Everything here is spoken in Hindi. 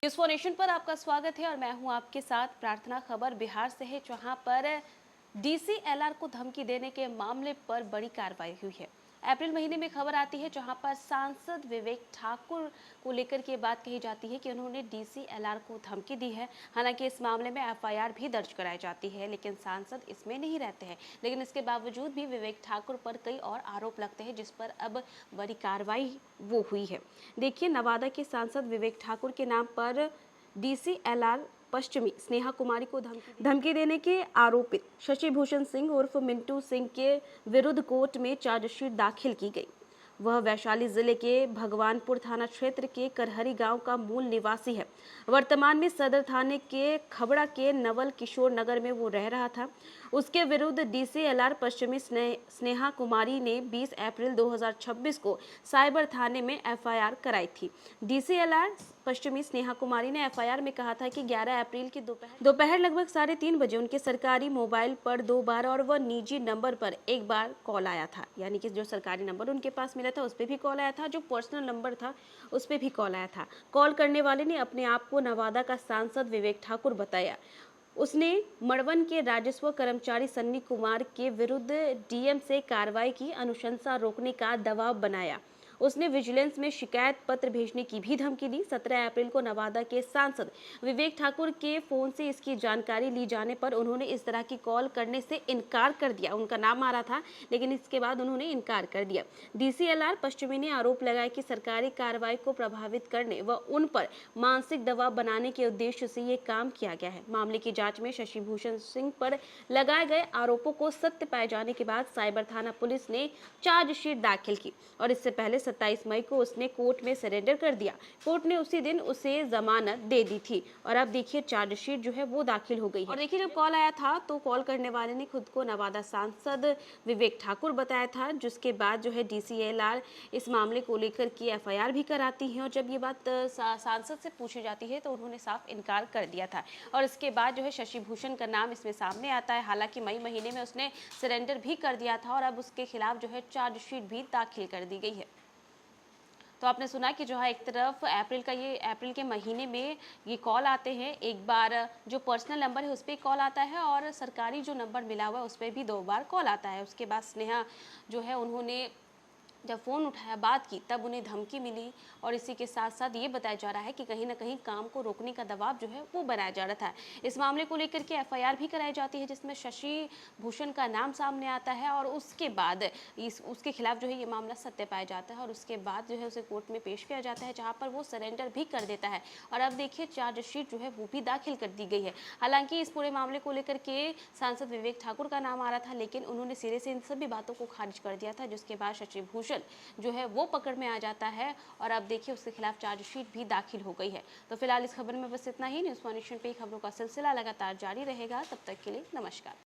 न्यूज़ फॉर नेशन पर आपका स्वागत है और मैं हूं आपके साथ प्रार्थना। खबर बिहार से है, जहां पर डीसीएलआर को धमकी देने के मामले पर बड़ी कार्रवाई हुई है। अप्रैल महीने में खबर आती है, जहां पर सांसद विवेक ठाकुर को लेकर के बात कही जाती है कि उन्होंने डीसीएलआर को धमकी दी है। हालांकि इस मामले में एफआईआर भी दर्ज कराई जाती है, लेकिन सांसद इसमें नहीं रहते हैं। लेकिन इसके बावजूद भी विवेक ठाकुर पर कई और आरोप लगते हैं, जिस पर अब बड़ी कार्रवाई वो हुई है। देखिए, नवादा के सांसद विवेक ठाकुर के नाम पर डीसीएलआर पश्चिमी स्नेहा कुमारी को धमकी देने के आरोपित शशि भूषण सिंह उर्फ मिंटू सिंह के विरुद्ध कोर्ट में चार्जशीट दाखिल की गई। वह वैशाली जिले के भगवानपुर थाना क्षेत्र के करहरी गांव का मूल निवासी है। वर्तमान में सदर थाने के खबड़ा के नवल किशोर नगर में वो रह रहा था। उसके विरुद्ध डीसीएलआर पश्चिमी स्नेहा कुमारी ने 20 अप्रैल 2026 को साइबर थाने में एफआईआर कराई थी। डीसीएलआर पश्चिमी स्नेहा कुमारी ने एफआईआर में कहा था कि 11 अप्रैल की दोपहर लगभग 3:30 बजे उनके सरकारी मोबाइल पर 2 बार और वह निजी नंबर पर 1 बार कॉल आया था। यानी कि जो सरकारी नंबर उनके पास मिला था उस पर भी कॉल आया था, जो पर्सनल नंबर था उस पर भी कॉल आया था। कॉल करने वाले ने अपने आप को नवादा का सांसद विवेक ठाकुर बताया। उसने मड़वन के राजस्व कर्मचारी सन्नी कुमार के विरुद्ध डीएम से कार्रवाई की अनुशंसा रोकने का दबाव बनाया। उसने विजिलेंस में शिकायत पत्र भेजने की भी धमकी दी। 17 अप्रैल को नवादा के सांसद विवेक ठाकुर के फोन से इसकी जानकारी ली जाने पर उन्होंने इस तरह की कॉल करने से इनकार कर दिया। उनका नाम आ रहा था, लेकिन इसके बाद उन्होंने इनकार कर दिया। डीसीएलआर पश्चिमी ने आरोप लगाया कि सरकारी कार्रवाई को प्रभावित करने व उन पर मानसिक दबाव बनाने के उद्देश्य से ये काम किया गया है। मामले की जांच में शशि भूषण सिंह पर लगाए गए आरोपों को सत्य पाए जाने के बाद साइबर थाना पुलिस ने चार्जशीट दाखिल की और इससे पहले 27 मई को उसने कोर्ट में सरेंडर कर दिया। कोर्ट ने उसी दिन उसे जमानत दे दी थी और अब देखिए चार्जशीट जो है वो दाखिल हो गई है। और देखिए, जब कॉल आया था तो कॉल करने वाले ने खुद को नवादा सांसद विवेक ठाकुर बताया था, जिसके बाद जो है डीसीएलआर इस मामले को लेकर की एफआईआर भी कराती है। और जब ये बात सांसद से पूछी जाती है तो उन्होंने साफ इनकार कर दिया था और इसके बाद जो है शशि भूषण का नाम इसमें सामने आता है। हालांकि मई महीने में उसने सरेंडर भी कर दिया था और अब उसके खिलाफ जो है चार्जशीट भी दाखिल कर दी गई है। तो आपने सुना कि जो है एक तरफ अप्रैल के महीने में ये कॉल आते हैं। एक बार जो पर्सनल नंबर है उस पर कॉल आता है और सरकारी जो नंबर मिला हुआ है उस पर भी 2 बार कॉल आता है। उसके बाद स्नेहा जो है उन्होंने जब फ़ोन उठाया, बात की, तब उन्हें धमकी मिली और इसी के साथ साथ ये बताया जा रहा है कि कहीं ना कहीं काम को रोकने का दबाव जो है वो बनाया जा रहा था। इस मामले को लेकर के एफआईआर भी कराई जाती है, जिसमें शशि भूषण का नाम सामने आता है और उसके बाद उसके खिलाफ जो है ये मामला सत्य पाया जाता है और उसके बाद जो है उसे कोर्ट में पेश किया जाता है, जहाँ पर वो सरेंडर भी कर देता है। और अब देखिए चार्जशीट जो है वो भी दाखिल कर दी गई है। हालांकि इस पूरे मामले को लेकर के सांसद विवेक ठाकुर का नाम आ रहा था, लेकिन उन्होंने सिरे से इन सभी बातों को खारिज कर दिया था, जिसके बाद शशि भूषण जो है वो पकड़ में आ जाता है और अब देखिए उसके खिलाफ चार्जशीट भी दाखिल हो गई है। तो फिलहाल इस खबर में बस इतना ही। न्यूज़ फॉर नेशन पे खबरों का सिलसिला लगातार जारी रहेगा। तब तक के लिए नमस्कार।